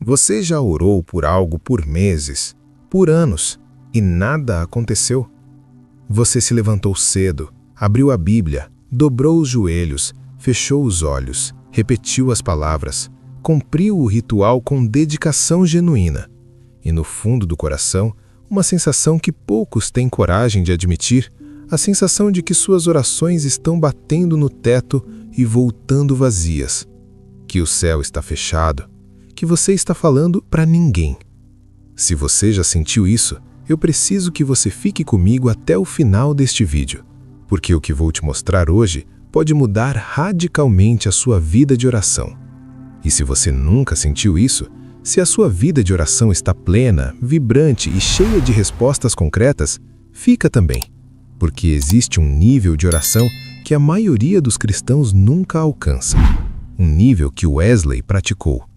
Você já orou por algo por meses, por anos, e nada aconteceu? Você se levantou cedo, abriu a Bíblia, dobrou os joelhos, fechou os olhos, repetiu as palavras, cumpriu o ritual com dedicação genuína. E no fundo do coração, uma sensação que poucos têm coragem de admitir, a sensação de que suas orações estão batendo no teto e voltando vazias. Que o céu está fechado, que você está falando para ninguém. Se você já sentiu isso, eu preciso que você fique comigo até o final deste vídeo, porque o que vou te mostrar hoje pode mudar radicalmente a sua vida de oração. E se você nunca sentiu isso, se a sua vida de oração está plena, vibrante e cheia de respostas concretas, fica também, porque existe um nível de oração que a maioria dos cristãos nunca alcança. Um nível que Wesley praticou.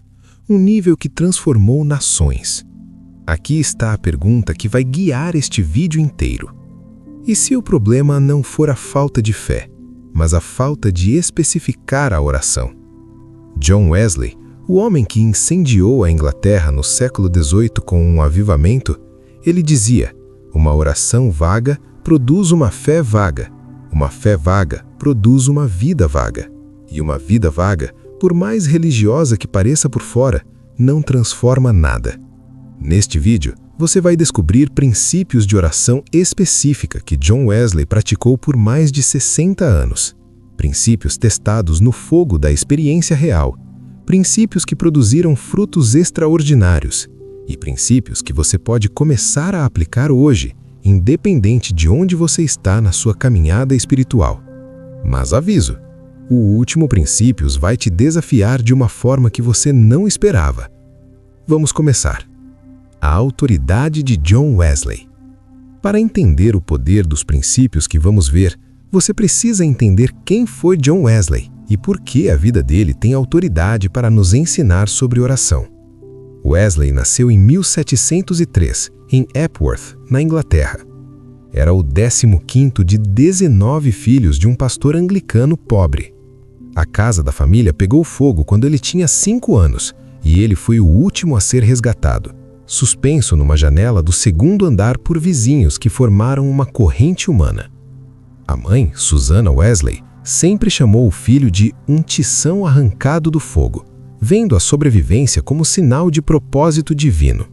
Um nível que transformou nações. Aqui está a pergunta que vai guiar este vídeo inteiro. E se o problema não for a falta de fé, mas a falta de especificar a oração? John Wesley, o homem que incendiou a Inglaterra no século XVIII com um avivamento, ele dizia: uma oração vaga produz uma fé vaga produz uma vida vaga, e uma vida vaga, por mais religiosa que pareça por fora, não transforma nada. Neste vídeo, você vai descobrir princípios de oração específica que John Wesley praticou por mais de 60 anos. Princípios testados no fogo da experiência real. Princípios que produziram frutos extraordinários. E princípios que você pode começar a aplicar hoje, independente de onde você está na sua caminhada espiritual. Mas aviso, o último princípio vai te desafiar de uma forma que você não esperava. Vamos começar. A autoridade de John Wesley. Para entender o poder dos princípios que vamos ver, você precisa entender quem foi John Wesley e por que a vida dele tem autoridade para nos ensinar sobre oração. Wesley nasceu em 1703, em Epworth, na Inglaterra. Era o 15º de 19 filhos de um pastor anglicano pobre. A casa da família pegou fogo quando ele tinha 5 anos e ele foi o último a ser resgatado, suspenso numa janela do 2º andar por vizinhos que formaram uma corrente humana. A mãe, Susanna Wesley, sempre chamou o filho de um tição arrancado do fogo, vendo a sobrevivência como sinal de propósito divino.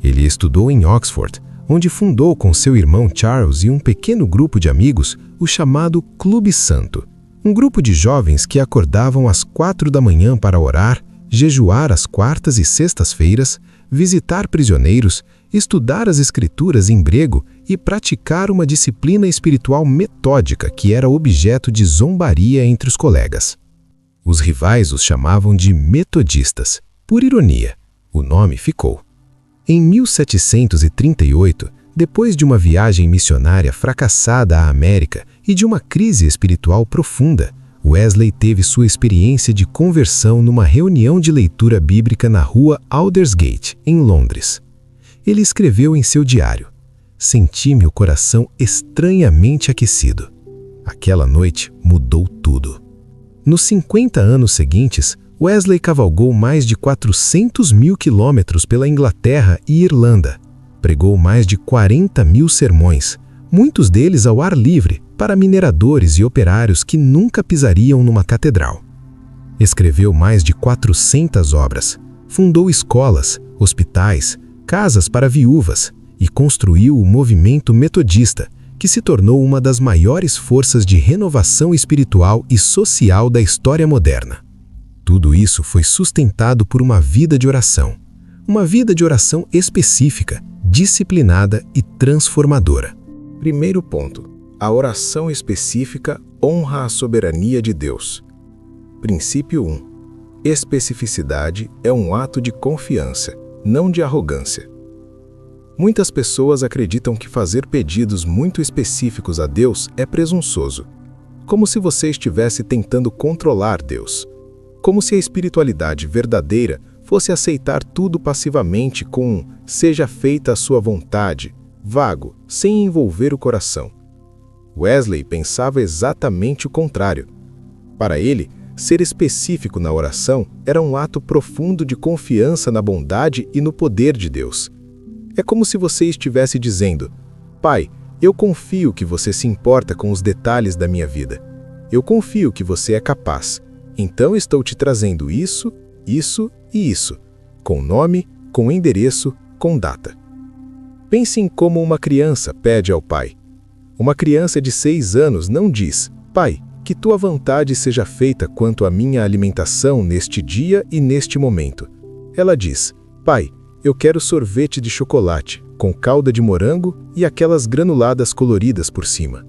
Ele estudou em Oxford, onde fundou com seu irmão Charles e um pequeno grupo de amigos o chamado Clube Santo, um grupo de jovens que acordavam às 4 da manhã para orar, jejuar às quartas e sextas-feiras, visitar prisioneiros, estudar as escrituras em grego e praticar uma disciplina espiritual metódica que era objeto de zombaria entre os colegas. Os rivais os chamavam de metodistas. Por ironia, o nome ficou. Em 1738, depois de uma viagem missionária fracassada à América e de uma crise espiritual profunda, Wesley teve sua experiência de conversão numa reunião de leitura bíblica na rua Aldersgate, em Londres. Ele escreveu em seu diário: "Senti meu coração estranhamente aquecido. Aquela noite mudou tudo." Nos 50 anos seguintes, Wesley cavalgou mais de 400 mil quilômetros pela Inglaterra e Irlanda. Pregou mais de 40 mil sermões, muitos deles ao ar livre, para mineradores e operários que nunca pisariam numa catedral. Escreveu mais de 400 obras, fundou escolas, hospitais, casas para viúvas e construiu o movimento metodista, que se tornou uma das maiores forças de renovação espiritual e social da história moderna. Tudo isso foi sustentado por uma vida de oração específica, disciplinada e transformadora. Primeiro ponto: a oração específica honra a soberania de Deus. Princípio 1. Especificidade é um ato de confiança, não de arrogância. Muitas pessoas acreditam que fazer pedidos muito específicos a Deus é presunçoso, como se você estivesse tentando controlar Deus, como se a espiritualidade verdadeira fosse aceitar tudo passivamente com um "seja feita a sua vontade", vago, sem envolver o coração. Wesley pensava exatamente o contrário. Para ele, Ser específico na oração era um ato profundo de confiança na bondade e no poder de Deus. É como se você estivesse dizendo: Pai, eu confio que você se importa com os detalhes da minha vida. Eu confio que você é capaz. Então estou te trazendo isso, isso e isso, com nome, com endereço, com data. Pense em como uma criança pede ao pai. Uma criança de 6 anos não diz: Pai, que tua vontade seja feita quanto à minha alimentação neste dia e neste momento. Ela diz: Pai, eu quero sorvete de chocolate, com calda de morango e aquelas granuladas coloridas por cima.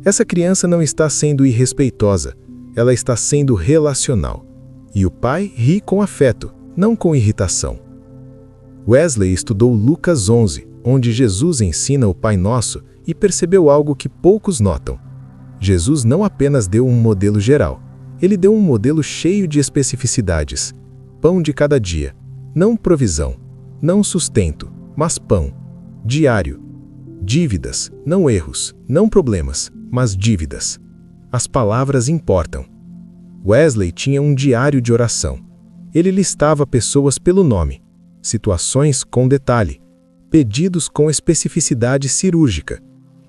Essa criança não está sendo irrespeitosa, ela está sendo relacional. E o pai ri com afeto, não com irritação. Wesley estudou Lucas 11, onde Jesus ensina o Pai Nosso, e percebeu algo que poucos notam. Jesus não apenas deu um modelo geral, ele deu um modelo cheio de especificidades. Pão de cada dia, não provisão, não sustento, mas pão. Diário. Dívidas, não erros, não problemas, mas dívidas. As palavras importam. Wesley tinha um diário de oração. Ele listava pessoas pelo nome, situações com detalhe, pedidos com especificidade cirúrgica,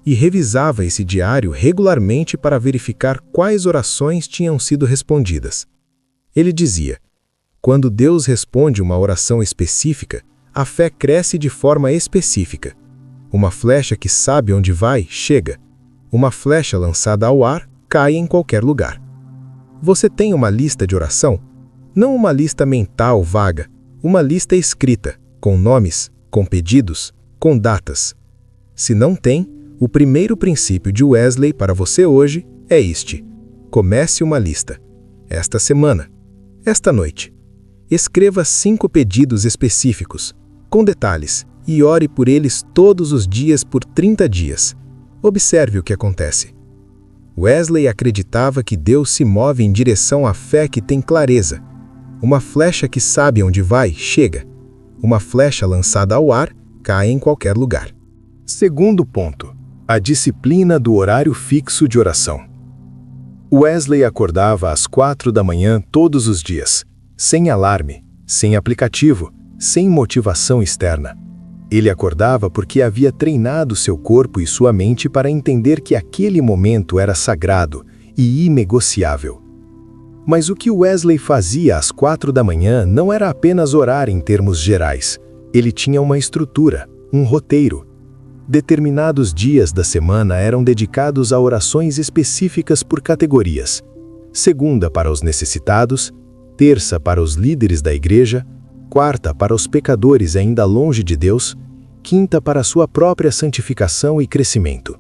e revisava esse diário regularmente para verificar quais orações tinham sido respondidas. Ele dizia: quando Deus responde uma oração específica, a fé cresce de forma específica. Uma flecha que sabe onde vai, chega. Uma flecha lançada ao ar, cai em qualquer lugar. Você tem uma lista de oração? Não uma lista mental vaga, uma lista escrita, com nomes, com pedidos, com datas. Se não tem, o primeiro princípio de Wesley para você hoje é este: comece uma lista. Esta semana, esta noite, escreva 5 pedidos específicos, com detalhes, e ore por eles todos os dias por 30 dias. Observe o que acontece. Wesley acreditava que Deus se move em direção à fé que tem clareza. Uma flecha que sabe onde vai, chega. Uma flecha lançada ao ar, cai em qualquer lugar. Segundo ponto: a disciplina do horário fixo de oração. Wesley acordava às 4 da manhã todos os dias, sem alarme, sem aplicativo, sem motivação externa. Ele acordava porque havia treinado seu corpo e sua mente para entender que aquele momento era sagrado e inegociável. Mas o que Wesley fazia às 4 da manhã não era apenas orar em termos gerais. Ele tinha uma estrutura, um roteiro. Determinados dias da semana eram dedicados a orações específicas por categorias. Segunda para os necessitados, terça para os líderes da igreja, quarta para os pecadores ainda longe de Deus, quinta para sua própria santificação e crescimento.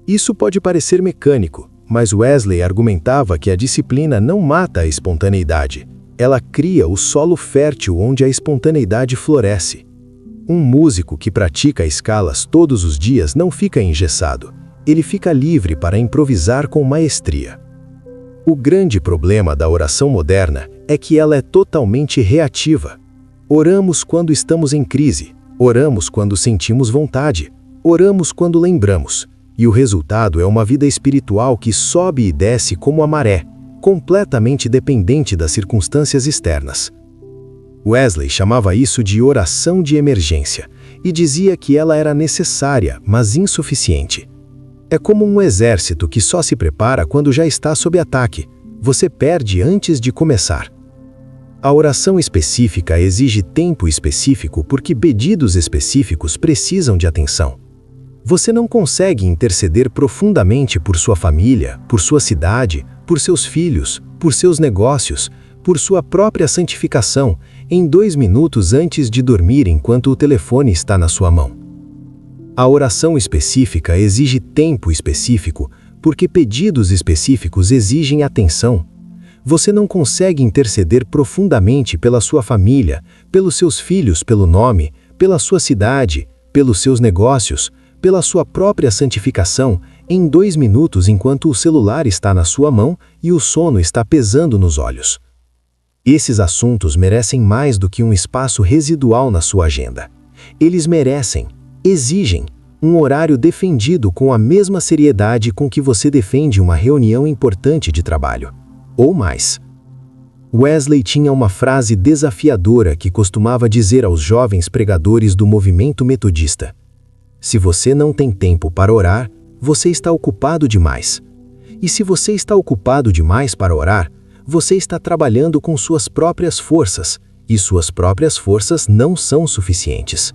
Isso pode parecer mecânico, mas Wesley argumentava que a disciplina não mata a espontaneidade. Ela cria o solo fértil onde a espontaneidade floresce. Um músico que pratica escalas todos os dias não fica engessado. Ele fica livre para improvisar com maestria. O grande problema da oração moderna é que ela é totalmente reativa. Oramos quando estamos em crise, oramos quando sentimos vontade, oramos quando lembramos, e o resultado é uma vida espiritual que sobe e desce como a maré, completamente dependente das circunstâncias externas. Wesley chamava isso de oração de emergência e dizia que ela era necessária, mas insuficiente. É como um exército que só se prepara quando já está sob ataque. Você perde antes de começar. A oração específica exige tempo específico porque pedidos específicos precisam de atenção. Você não consegue interceder profundamente por sua família, por sua cidade, por seus filhos, por seus negócios, por sua própria santificação, em 2 minutos antes de dormir enquanto o telefone está na sua mão. A oração específica exige tempo específico, porque pedidos específicos exigem atenção. Você não consegue interceder profundamente pela sua família, pelos seus filhos pelo nome, pela sua cidade, pelos seus negócios, pela sua própria santificação, em 2 minutos enquanto o celular está na sua mão e o sono está pesando nos olhos. Esses assuntos merecem mais do que um espaço residual na sua agenda. Eles merecem, exigem, um horário defendido com a mesma seriedade com que você defende uma reunião importante de trabalho. Ou mais. Wesley tinha uma frase desafiadora que costumava dizer aos jovens pregadores do movimento metodista: se você não tem tempo para orar, você está ocupado demais. E se você está ocupado demais para orar, você está trabalhando com suas próprias forças, e suas próprias forças não são suficientes.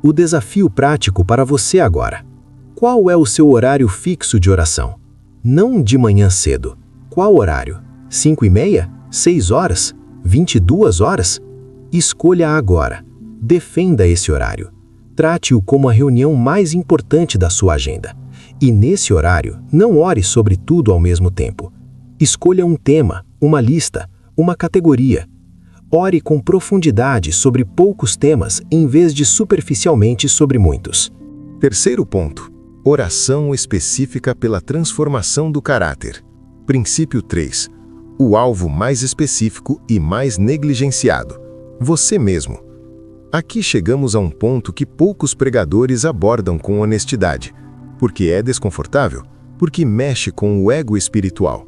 O desafio prático para você agora: qual é o seu horário fixo de oração? Não de manhã cedo. Qual horário? 5h30? 6 horas? 22 horas? Escolha agora. Defenda esse horário. Trate-o como a reunião mais importante da sua agenda. E nesse horário, não ore sobre tudo ao mesmo tempo. Escolha um tema, uma lista, uma categoria. Ore com profundidade sobre poucos temas em vez de superficialmente sobre muitos. Terceiro ponto: oração específica pela transformação do caráter. Princípio 3. O alvo mais específico e mais negligenciado: você mesmo. Aqui chegamos a um ponto que poucos pregadores abordam com honestidade, porque é desconfortável, porque mexe com o ego espiritual.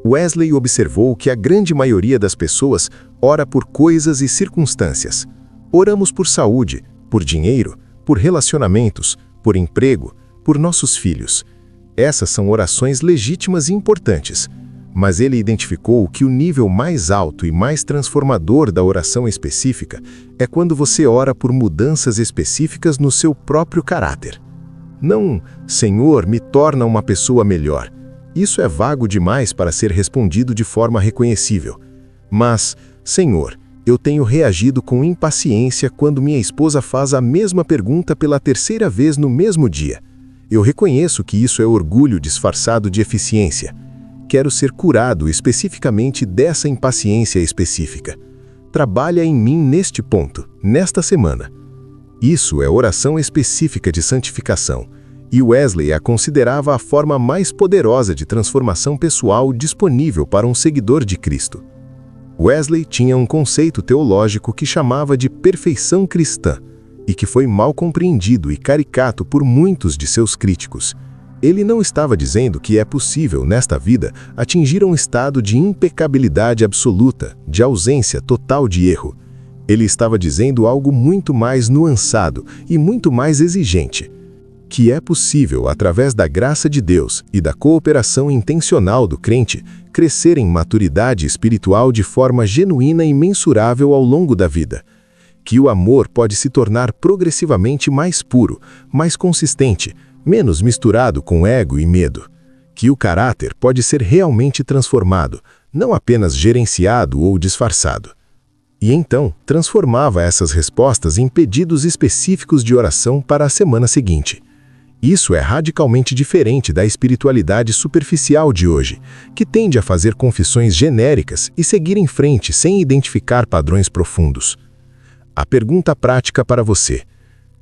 Wesley observou que a grande maioria das pessoas ora por coisas e circunstâncias. Oramos por saúde, por dinheiro, por relacionamentos, por emprego, por nossos filhos. Essas são orações legítimas e importantes, mas ele identificou que o nível mais alto e mais transformador da oração específica é quando você ora por mudanças específicas no seu próprio caráter. Não, Senhor, me torna uma pessoa melhor. Isso é vago demais para ser respondido de forma reconhecível. Mas, Senhor, eu tenho reagido com impaciência quando minha esposa faz a mesma pergunta pela terceira vez no mesmo dia. Eu reconheço que isso é orgulho disfarçado de eficiência. Quero ser curado especificamente dessa impaciência específica. Trabalha em mim neste ponto, nesta semana. Isso é oração específica de santificação, e Wesley a considerava a forma mais poderosa de transformação pessoal disponível para um seguidor de Cristo. Wesley tinha um conceito teológico que chamava de perfeição cristã, e que foi mal compreendido e caricato por muitos de seus críticos. Ele não estava dizendo que é possível, nesta vida, atingir um estado de impecabilidade absoluta, de ausência total de erro. Ele estava dizendo algo muito mais nuançado e muito mais exigente, que é possível, através da graça de Deus e da cooperação intencional do crente, crescer em maturidade espiritual de forma genuína e mensurável ao longo da vida. Que o amor pode se tornar progressivamente mais puro, mais consistente, menos misturado com ego e medo. Que o caráter pode ser realmente transformado, não apenas gerenciado ou disfarçado. E então, transformava essas respostas em pedidos específicos de oração para a semana seguinte. Isso é radicalmente diferente da espiritualidade superficial de hoje, que tende a fazer confissões genéricas e seguir em frente sem identificar padrões profundos. A pergunta prática para você: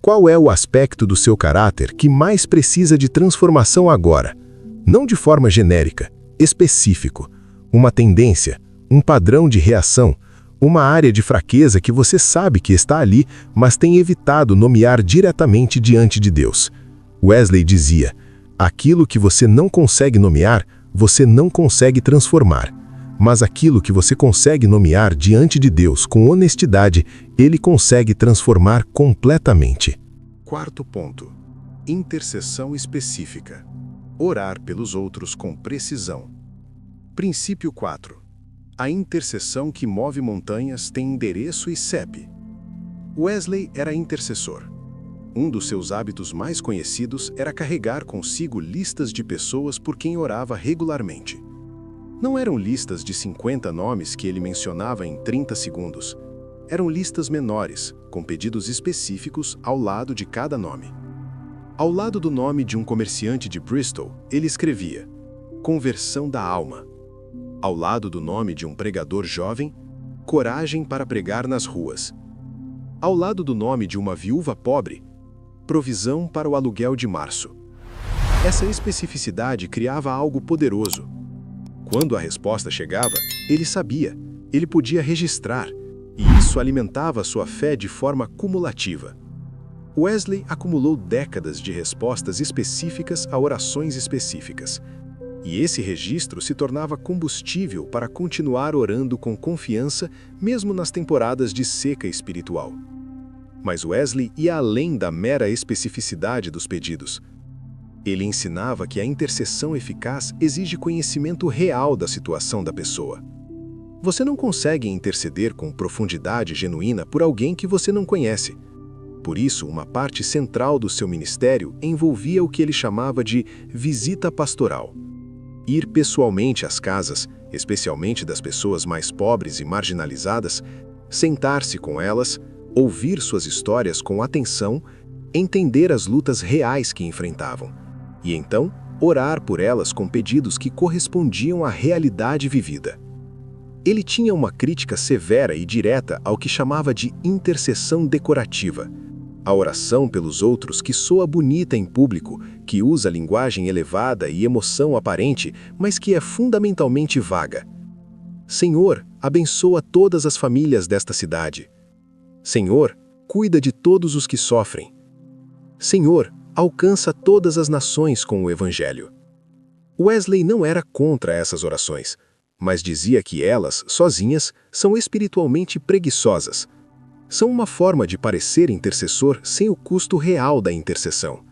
qual é o aspecto do seu caráter que mais precisa de transformação agora? Não de forma genérica, específico. Uma tendência, um padrão de reação, uma área de fraqueza que você sabe que está ali, mas tem evitado nomear diretamente diante de Deus. Wesley dizia: aquilo que você não consegue nomear, você não consegue transformar. Mas aquilo que você consegue nomear diante de Deus com honestidade, Ele consegue transformar completamente. Quarto ponto: intercessão específica. Orar pelos outros com precisão. Princípio 4. A intercessão que move montanhas tem endereço e CEP. Wesley era intercessor. Um dos seus hábitos mais conhecidos era carregar consigo listas de pessoas por quem orava regularmente. Não eram listas de 50 nomes que ele mencionava em 30 segundos. Eram listas menores, com pedidos específicos ao lado de cada nome. Ao lado do nome de um comerciante de Bristol, ele escrevia: conversão da alma. Ao lado do nome de um pregador jovem, coragem para pregar nas ruas. Ao lado do nome de uma viúva pobre, provisão para o aluguel de março. Essa especificidade criava algo poderoso. Quando a resposta chegava, ele sabia, ele podia registrar, e isso alimentava sua fé de forma cumulativa. Wesley acumulou décadas de respostas específicas a orações específicas. E esse registro se tornava combustível para continuar orando com confiança, mesmo nas temporadas de seca espiritual. Mas Wesley ia além da mera especificidade dos pedidos. Ele ensinava que a intercessão eficaz exige conhecimento real da situação da pessoa. Você não consegue interceder com profundidade genuína por alguém que você não conhece. Por isso, uma parte central do seu ministério envolvia o que ele chamava de visita pastoral. Ir pessoalmente às casas, especialmente das pessoas mais pobres e marginalizadas, sentar-se com elas, ouvir suas histórias com atenção, entender as lutas reais que enfrentavam, e então orar por elas com pedidos que correspondiam à realidade vivida. Ele tinha uma crítica severa e direta ao que chamava de intercessão decorativa, a oração pelos outros que soa bonita em público, que usa linguagem elevada e emoção aparente, mas que é fundamentalmente vaga. Senhor, abençoa todas as famílias desta cidade. Senhor, cuida de todos os que sofrem. Senhor, alcança todas as nações com o Evangelho. Wesley não era contra essas orações, mas dizia que elas, sozinhas, são espiritualmente preguiçosas. São uma forma de parecer intercessor sem o custo real da intercessão,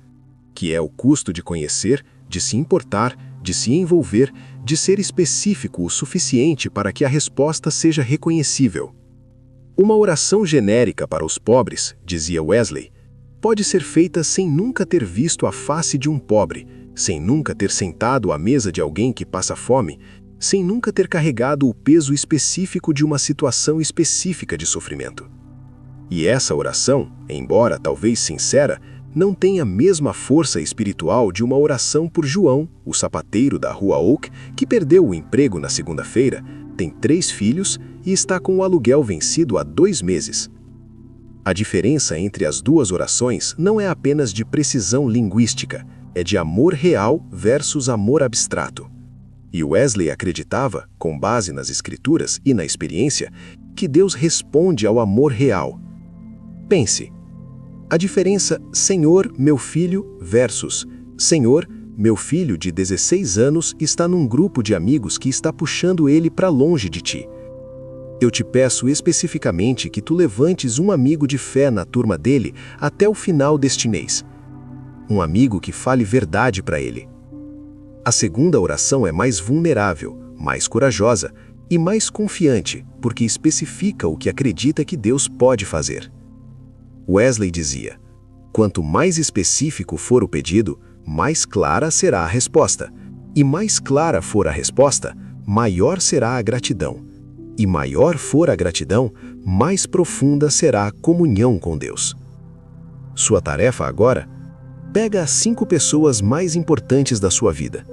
que é o custo de conhecer, de se importar, de se envolver, de ser específico o suficiente para que a resposta seja reconhecível. Uma oração genérica para os pobres, dizia Wesley, pode ser feita sem nunca ter visto a face de um pobre, sem nunca ter sentado à mesa de alguém que passa fome, sem nunca ter carregado o peso específico de uma situação específica de sofrimento. E essa oração, embora talvez sincera, não tem a mesma força espiritual de uma oração por João, o sapateiro da Rua Oak, que perdeu o emprego na segunda-feira, tem 3 filhos e está com o aluguel vencido há 2 meses. A diferença entre as duas orações não é apenas de precisão linguística, é de amor real versus amor abstrato. E Wesley acreditava, com base nas Escrituras e na experiência, que Deus responde ao amor real. Pense, a diferença Senhor, meu filho versus Senhor, meu filho de 16 anos está num grupo de amigos que está puxando ele para longe de ti. Eu te peço especificamente que tu levantes um amigo de fé na turma dele até o final deste mês. Um amigo que fale verdade para ele. A segunda oração é mais vulnerável, mais corajosa e mais confiante, porque especifica o que acredita que Deus pode fazer. Wesley dizia, quanto mais específico for o pedido, mais clara será a resposta. E mais clara for a resposta, maior será a gratidão. E maior for a gratidão, mais profunda será a comunhão com Deus. Sua tarefa agora? Pega as 5 pessoas mais importantes da sua vida.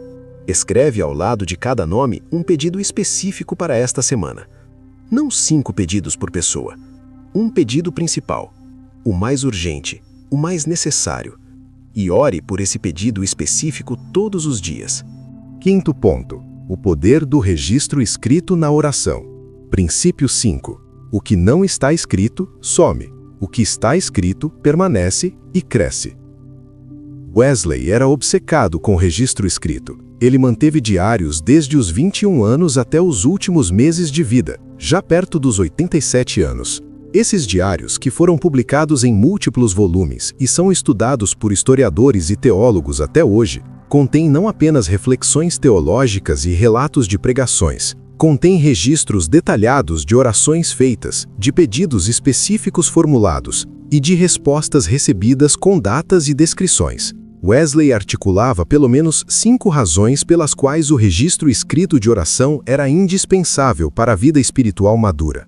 Escreve ao lado de cada nome um pedido específico para esta semana. Não 5 pedidos por pessoa. Um pedido principal. O mais urgente, o mais necessário. E ore por esse pedido específico todos os dias. 5º ponto. O poder do registro escrito na oração. Princípio 5. O que não está escrito, some. O que está escrito, permanece e cresce. Wesley era obcecado com o registro escrito. Ele manteve diários desde os 21 anos até os últimos meses de vida, já perto dos 87 anos. Esses diários, que foram publicados em múltiplos volumes e são estudados por historiadores e teólogos até hoje, contêm não apenas reflexões teológicas e relatos de pregações, contém registros detalhados de orações feitas, de pedidos específicos formulados e de respostas recebidas com datas e descrições. Wesley articulava pelo menos 5 razões pelas quais o registro escrito de oração era indispensável para a vida espiritual madura.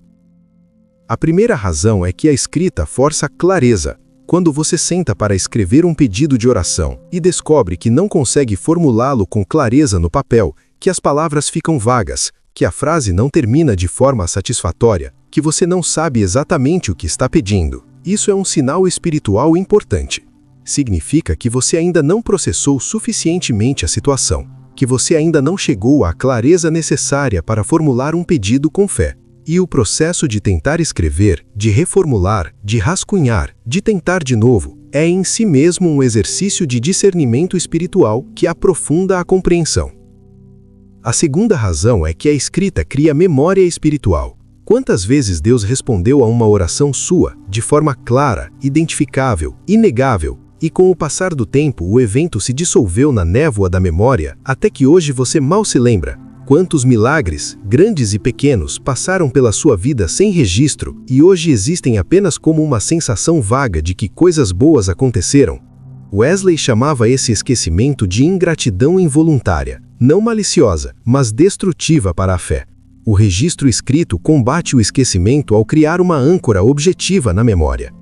A primeira razão é que a escrita força clareza. Quando você senta para escrever um pedido de oração e descobre que não consegue formulá-lo com clareza no papel, que as palavras ficam vagas, que a frase não termina de forma satisfatória, que você não sabe exatamente o que está pedindo, isso é um sinal espiritual importante. Significa que você ainda não processou suficientemente a situação, que você ainda não chegou à clareza necessária para formular um pedido com fé. E o processo de tentar escrever, de reformular, de rascunhar, de tentar de novo, é em si mesmo um exercício de discernimento espiritual que aprofunda a compreensão. A segunda razão é que a escrita cria memória espiritual. Quantas vezes Deus respondeu a uma oração sua, de forma clara, identificável, inegável, e com o passar do tempo o evento se dissolveu na névoa da memória, até que hoje você mal se lembra? Quantos milagres, grandes e pequenos, passaram pela sua vida sem registro e hoje existem apenas como uma sensação vaga de que coisas boas aconteceram? Wesley chamava esse esquecimento de ingratidão involuntária, não maliciosa, mas destrutiva para a fé. O registro escrito combate o esquecimento ao criar uma âncora objetiva na memória.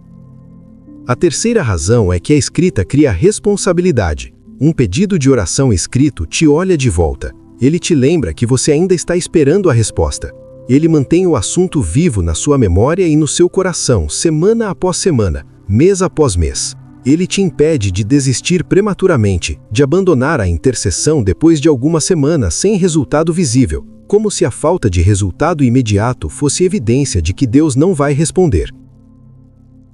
A terceira razão é que a escrita cria responsabilidade. Um pedido de oração escrito te olha de volta. Ele te lembra que você ainda está esperando a resposta. Ele mantém o assunto vivo na sua memória e no seu coração, semana após semana, mês após mês. Ele te impede de desistir prematuramente, de abandonar a intercessão depois de algumas semanas sem resultado visível, como se a falta de resultado imediato fosse evidência de que Deus não vai responder.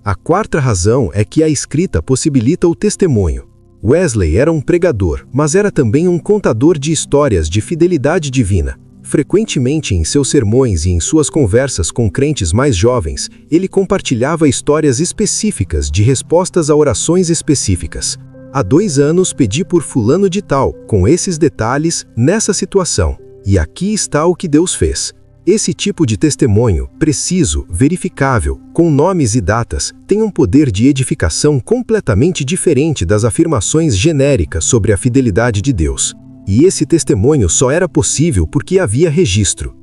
A quarta razão é que a escrita possibilita o testemunho. Wesley era um pregador, mas era também um contador de histórias de fidelidade divina. Frequentemente em seus sermões e em suas conversas com crentes mais jovens, ele compartilhava histórias específicas de respostas a orações específicas. Há 2 anos pedi por fulano de tal, com esses detalhes, nessa situação. E aqui está o que Deus fez. Esse tipo de testemunho, preciso, verificável, com nomes e datas, tem um poder de edificação completamente diferente das afirmações genéricas sobre a fidelidade de Deus. E esse testemunho só era possível porque havia registro.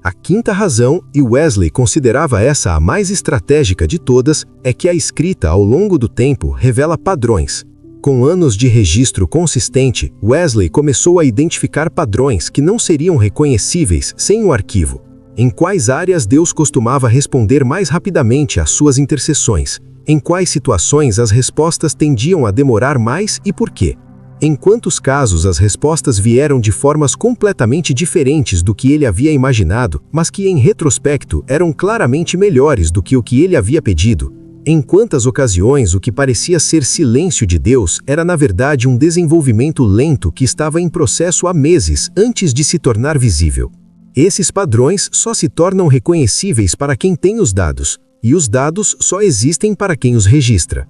A quinta razão, e Wesley considerava essa a mais estratégica de todas, é que a escrita ao longo do tempo revela padrões. Com anos de registro consistente, Wesley começou a identificar padrões que não seriam reconhecíveis sem o arquivo. Em quais áreas Deus costumava responder mais rapidamente às suas intercessões? Em quais situações as respostas tendiam a demorar mais e por quê? Em quantos casos as respostas vieram de formas completamente diferentes do que ele havia imaginado, mas que em retrospecto eram claramente melhores do que o que ele havia pedido? Em quantas ocasiões o que parecia ser silêncio de Deus era na verdade um desenvolvimento lento que estava em processo há meses antes de se tornar visível? Esses padrões só se tornam reconhecíveis para quem tem os dados, e os dados só existem para quem os registra.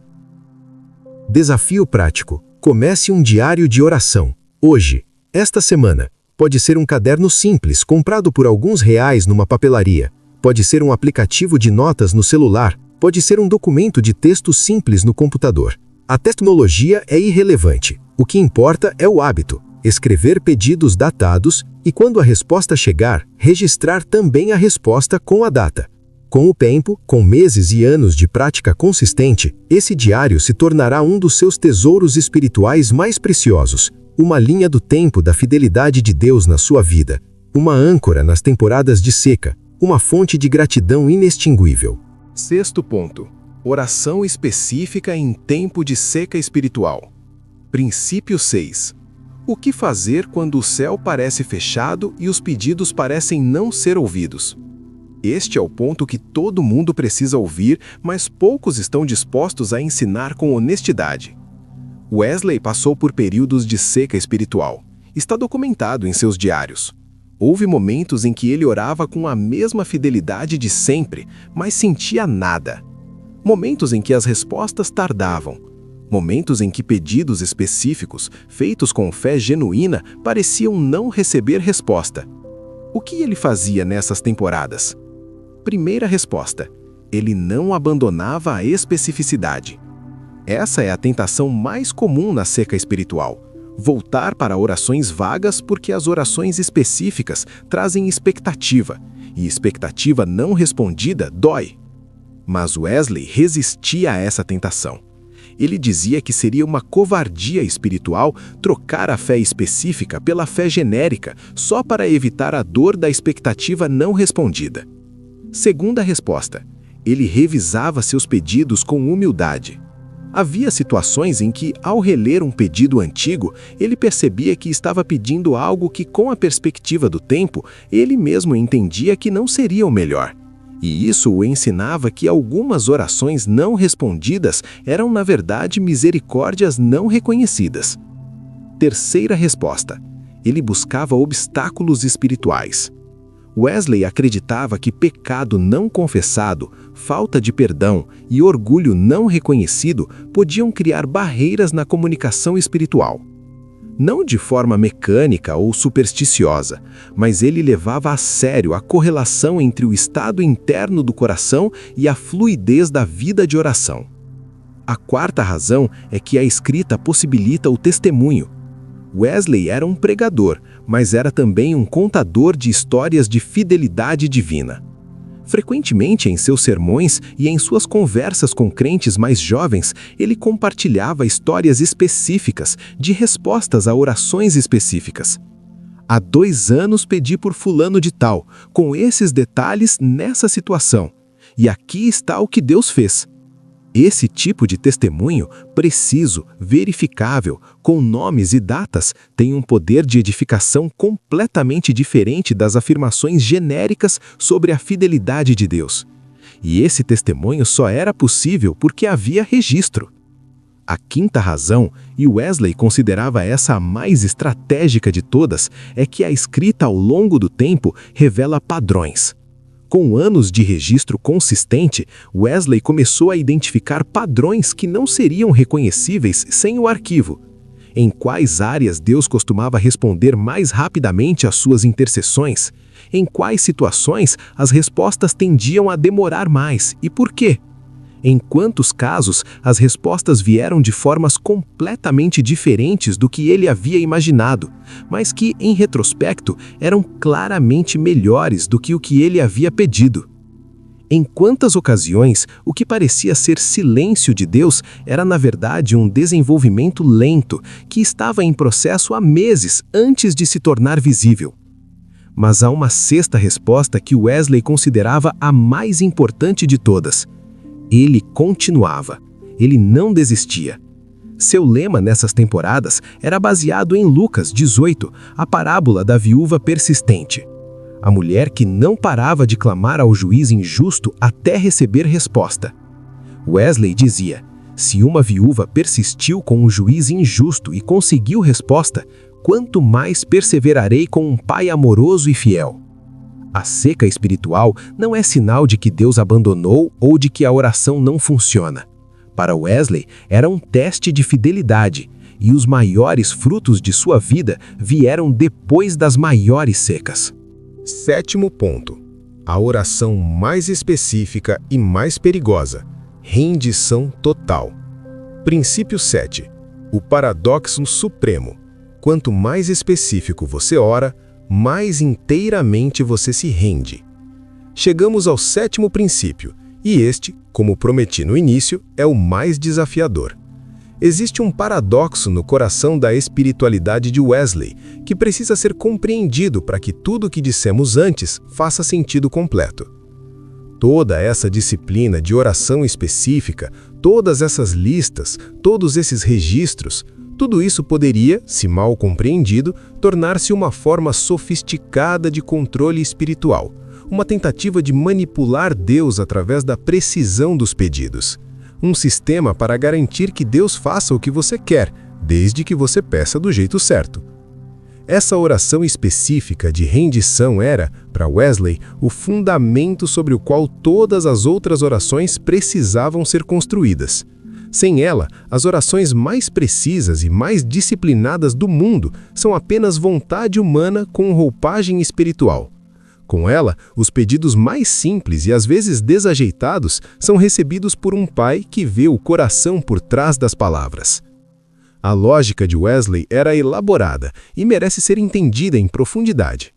Desafio prático. Comece um diário de oração. Hoje, esta semana, pode ser um caderno simples comprado por alguns reais numa papelaria. Pode ser um aplicativo de notas no celular. Pode ser um documento de texto simples no computador. A tecnologia é irrelevante. O que importa é o hábito. Escrever pedidos datados e, quando a resposta chegar, registrar também a resposta com a data. Com o tempo, com meses e anos de prática consistente, esse diário se tornará um dos seus tesouros espirituais mais preciosos, uma linha do tempo da fidelidade de Deus na sua vida, uma âncora nas temporadas de seca, uma fonte de gratidão inextinguível. Sexto ponto. Oração específica em tempo de seca espiritual. Princípio 6. O que fazer quando o céu parece fechado e os pedidos parecem não ser ouvidos? Este é o ponto que todo mundo precisa ouvir, mas poucos estão dispostos a ensinar com honestidade. Wesley passou por períodos de seca espiritual. Está documentado em seus diários. Houve momentos em que ele orava com a mesma fidelidade de sempre, mas sentia nada. Momentos em que as respostas tardavam. Momentos em que pedidos específicos, feitos com fé genuína, pareciam não receber resposta. O que ele fazia nessas temporadas? Primeira resposta: ele não abandonava a especificidade. Essa é a tentação mais comum na seca espiritual. Voltar para orações vagas porque as orações específicas trazem expectativa, e expectativa não respondida dói. Mas Wesley resistia a essa tentação. Ele dizia que seria uma covardia espiritual trocar a fé específica pela fé genérica só para evitar a dor da expectativa não respondida. Segunda resposta: ele revisava seus pedidos com humildade. Havia situações em que, ao reler um pedido antigo, ele percebia que estava pedindo algo que, com a perspectiva do tempo, ele mesmo entendia que não seria o melhor. E isso o ensinava que algumas orações não respondidas eram, na verdade, misericórdias não reconhecidas. Terceira resposta: ele buscava obstáculos espirituais. Wesley acreditava que pecado não confessado, falta de perdão e orgulho não reconhecido podiam criar barreiras na comunicação espiritual. Não de forma mecânica ou supersticiosa, mas ele levava a sério a correlação entre o estado interno do coração e a fluidez da vida de oração. A quarta razão é que a escrita possibilita o testemunho. Wesley era um pregador, mas era também um contador de histórias de fidelidade divina. Frequentemente em seus sermões e em suas conversas com crentes mais jovens, ele compartilhava histórias específicas de respostas a orações específicas. Há 2 anos pedi por fulano de tal, com esses detalhes nessa situação. E aqui está o que Deus fez. Esse tipo de testemunho, preciso, verificável, com nomes e datas, tem um poder de edificação completamente diferente das afirmações genéricas sobre a fidelidade de Deus. E esse testemunho só era possível porque havia registro. A quinta razão, e Wesley considerava essa a mais estratégica de todas, é que a escrita ao longo do tempo revela padrões. Com anos de registro consistente, Wesley começou a identificar padrões que não seriam reconhecíveis sem o arquivo. Em quais áreas Deus costumava responder mais rapidamente às suas intercessões? Em quais situações as respostas tendiam a demorar mais e por quê? Em quantos casos as respostas vieram de formas completamente diferentes do que ele havia imaginado, mas que, em retrospecto, eram claramente melhores do que o que ele havia pedido. Em quantas ocasiões, o que parecia ser silêncio de Deus era, na verdade, um desenvolvimento lento que estava em processo há meses antes de se tornar visível. Mas há uma sexta resposta que Wesley considerava a mais importante de todas. Ele continuava. Ele não desistia. Seu lema nessas temporadas era baseado em Lucas 18, a parábola da viúva persistente. A mulher que não parava de clamar ao juiz injusto até receber resposta. Wesley dizia: se uma viúva persistiu com um juiz injusto e conseguiu resposta, quanto mais perseverarei com um pai amoroso e fiel. A seca espiritual não é sinal de que Deus abandonou ou de que a oração não funciona. Para Wesley, era um teste de fidelidade, e os maiores frutos de sua vida vieram depois das maiores secas. Sétimo ponto. A oração mais específica e mais perigosa. Rendição total. Princípio 7. O paradoxo supremo. Quanto mais específico você ora, mais inteiramente você se rende. Chegamos ao sétimo princípio, e este, como prometi no início, é o mais desafiador. Existe um paradoxo no coração da espiritualidade de Wesley, que precisa ser compreendido para que tudo o que dissemos antes faça sentido completo. Toda essa disciplina de oração específica, todas essas listas, todos esses registros, tudo isso poderia, se mal compreendido, tornar-se uma forma sofisticada de controle espiritual, uma tentativa de manipular Deus através da precisão dos pedidos. Um sistema para garantir que Deus faça o que você quer, desde que você peça do jeito certo. Essa oração específica de rendição era, para Wesley, o fundamento sobre o qual todas as outras orações precisavam ser construídas. Sem ela, as orações mais precisas e mais disciplinadas do mundo são apenas vontade humana com roupagem espiritual. Com ela, os pedidos mais simples e às vezes desajeitados são recebidos por um pai que vê o coração por trás das palavras. A lógica de Wesley era elaborada e merece ser entendida em profundidade.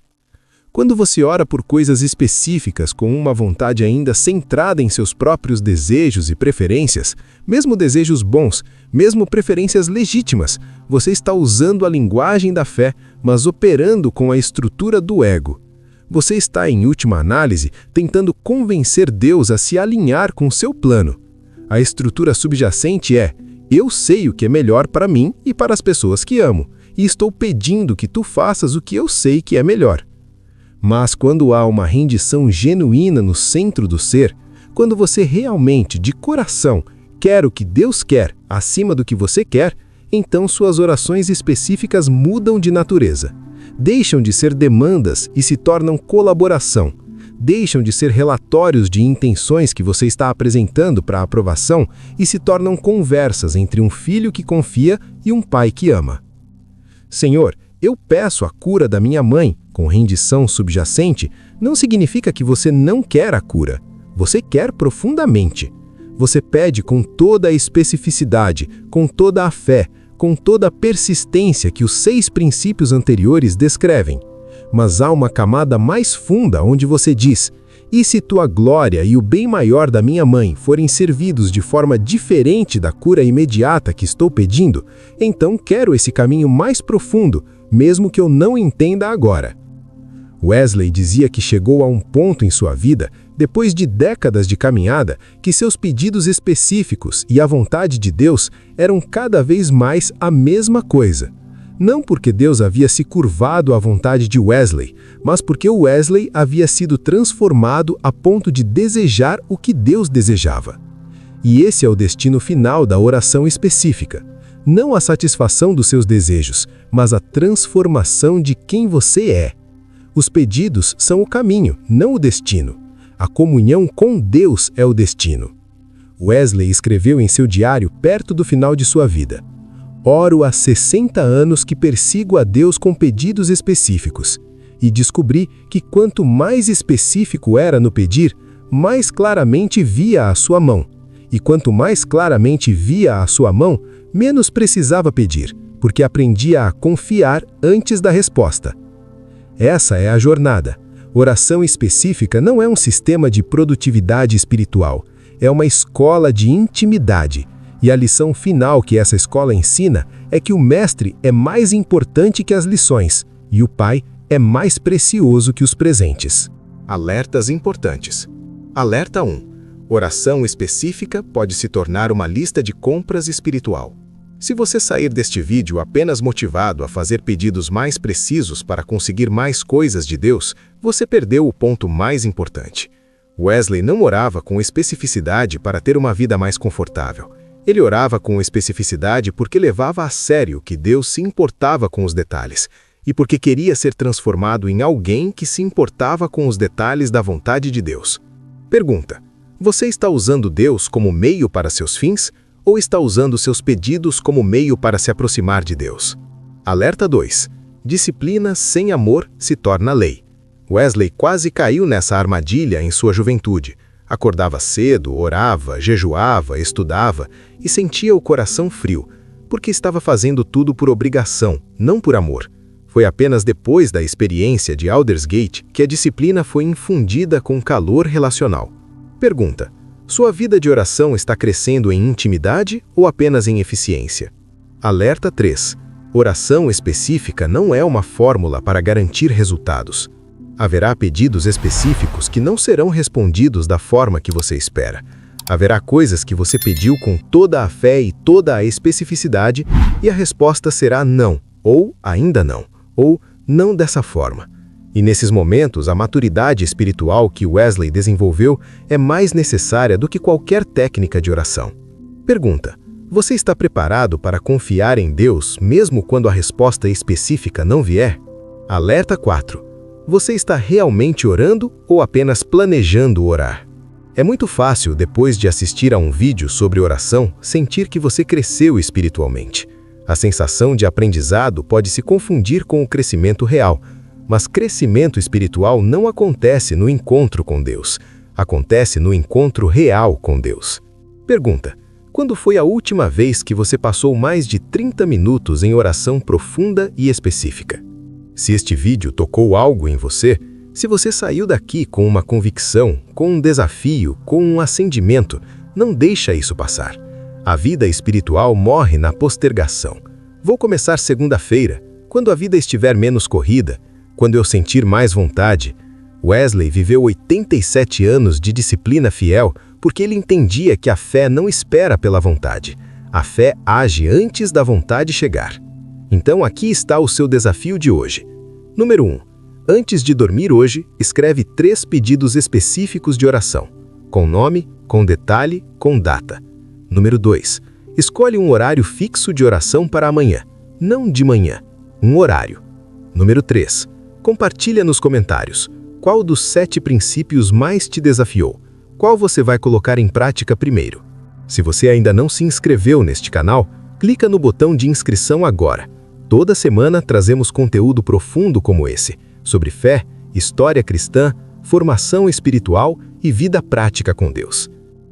Quando você ora por coisas específicas com uma vontade ainda centrada em seus próprios desejos e preferências, mesmo desejos bons, mesmo preferências legítimas, você está usando a linguagem da fé, mas operando com a estrutura do ego. Você está, em última análise, tentando convencer Deus a se alinhar com seu plano. A estrutura subjacente é: eu sei o que é melhor para mim e para as pessoas que amo, e estou pedindo que tu faças o que eu sei que é melhor. Mas quando há uma rendição genuína no centro do ser, quando você realmente, de coração, quer o que Deus quer acima do que você quer, então suas orações específicas mudam de natureza. deixam de ser demandas e se tornam colaboração. Deixam de ser relatórios de intenções que você está apresentando para aprovação e se tornam conversas entre um filho que confia e um pai que ama. Senhor, eu peço a cura da minha mãe, com rendição subjacente, não significa que você não quer a cura. Você quer profundamente. Você pede com toda a especificidade, com toda a fé, com toda a persistência que os 6 princípios anteriores descrevem. Mas há uma camada mais funda onde você diz: e se tua glória e o bem maior da minha mãe forem servidos de forma diferente da cura imediata que estou pedindo, então quero esse caminho mais profundo, mesmo que eu não entenda agora. Wesley dizia que chegou a um ponto em sua vida, depois de décadas de caminhada, que seus pedidos específicos e a vontade de Deus eram cada vez mais a mesma coisa. Não porque Deus havia se curvado à vontade de Wesley, mas porque Wesley havia sido transformado a ponto de desejar o que Deus desejava. E esse é o destino final da oração específica. Não a satisfação dos seus desejos, mas a transformação de quem você é. Os pedidos são o caminho, não o destino. A comunhão com Deus é o destino. Wesley escreveu em seu diário perto do final de sua vida: oro há 60 anos que persigo a Deus com pedidos específicos, e descobri que quanto mais específico era no pedir, mais claramente via a sua mão. E quanto mais claramente via a sua mão, menos precisava pedir, porque aprendia a confiar antes da resposta. Essa é a jornada. Oração específica não é um sistema de produtividade espiritual, é uma escola de intimidade. E a lição final que essa escola ensina é que o mestre é mais importante que as lições, e o pai é mais precioso que os presentes. Alertas importantes. Alerta 1. Oração específica pode se tornar uma lista de compras espiritual. Se você sair deste vídeo apenas motivado a fazer pedidos mais precisos para conseguir mais coisas de Deus, você perdeu o ponto mais importante. Wesley não orava com especificidade para ter uma vida mais confortável. Ele orava com especificidade porque levava a sério que Deus se importava com os detalhes e porque queria ser transformado em alguém que se importava com os detalhes da vontade de Deus. Pergunta: você está usando Deus como meio para seus fins ou está usando seus pedidos como meio para se aproximar de Deus? Alerta 2. Disciplina sem amor se torna lei. Wesley quase caiu nessa armadilha em sua juventude. Acordava cedo, orava, jejuava, estudava e sentia o coração frio, porque estava fazendo tudo por obrigação, não por amor. Foi apenas depois da experiência de Aldersgate que a disciplina foi infundida com calor relacional. Pergunta: sua vida de oração está crescendo em intimidade ou apenas em eficiência? Alerta 3. Oração específica não é uma fórmula para garantir resultados. Haverá pedidos específicos que não serão respondidos da forma que você espera. Haverá coisas que você pediu com toda a fé e toda a especificidade e a resposta será não, ou ainda não, ou não dessa forma. E nesses momentos, a maturidade espiritual que Wesley desenvolveu é mais necessária do que qualquer técnica de oração. Pergunta: você está preparado para confiar em Deus mesmo quando a resposta específica não vier? Alerta 4. Você está realmente orando ou apenas planejando orar? É muito fácil, depois de assistir a um vídeo sobre oração, sentir que você cresceu espiritualmente. A sensação de aprendizado pode se confundir com o crescimento real, mas crescimento espiritual não acontece no encontro com Deus. Acontece no encontro real com Deus. Pergunta: quando foi a última vez que você passou mais de 30 minutos em oração profunda e específica? Se este vídeo tocou algo em você, se você saiu daqui com uma convicção, com um desafio, com um acendimento, não deixa isso passar. A vida espiritual morre na postergação. Vou começar segunda-feira, quando a vida estiver menos corrida, quando eu sentir mais vontade. Wesley viveu 87 anos de disciplina fiel porque ele entendia que a fé não espera pela vontade. A fé age antes da vontade chegar. Então aqui está o seu desafio de hoje. Número 1. Antes de dormir hoje, escreve 3 pedidos específicos de oração, com nome, com detalhe, com data. Número 2. Escolhe um horário fixo de oração para amanhã, não de manhã, um horário. Número 3. Compartilha nos comentários. Qual dos 7 princípios mais te desafiou? Qual você vai colocar em prática primeiro? Se você ainda não se inscreveu neste canal, clica no botão de inscrição agora. Toda semana trazemos conteúdo profundo como esse, sobre fé, história cristã, formação espiritual e vida prática com Deus.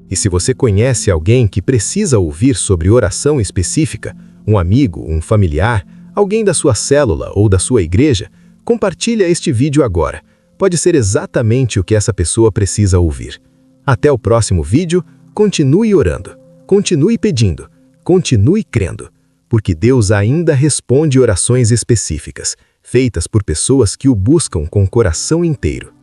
E se você conhece alguém que precisa ouvir sobre oração específica, um amigo, um familiar, alguém da sua célula ou da sua igreja, compartilha este vídeo agora. Pode ser exatamente o que essa pessoa precisa ouvir. Até o próximo vídeo, continue orando, continue pedindo, continue crendo, porque Deus ainda responde orações específicas, feitas por pessoas que o buscam com o coração inteiro.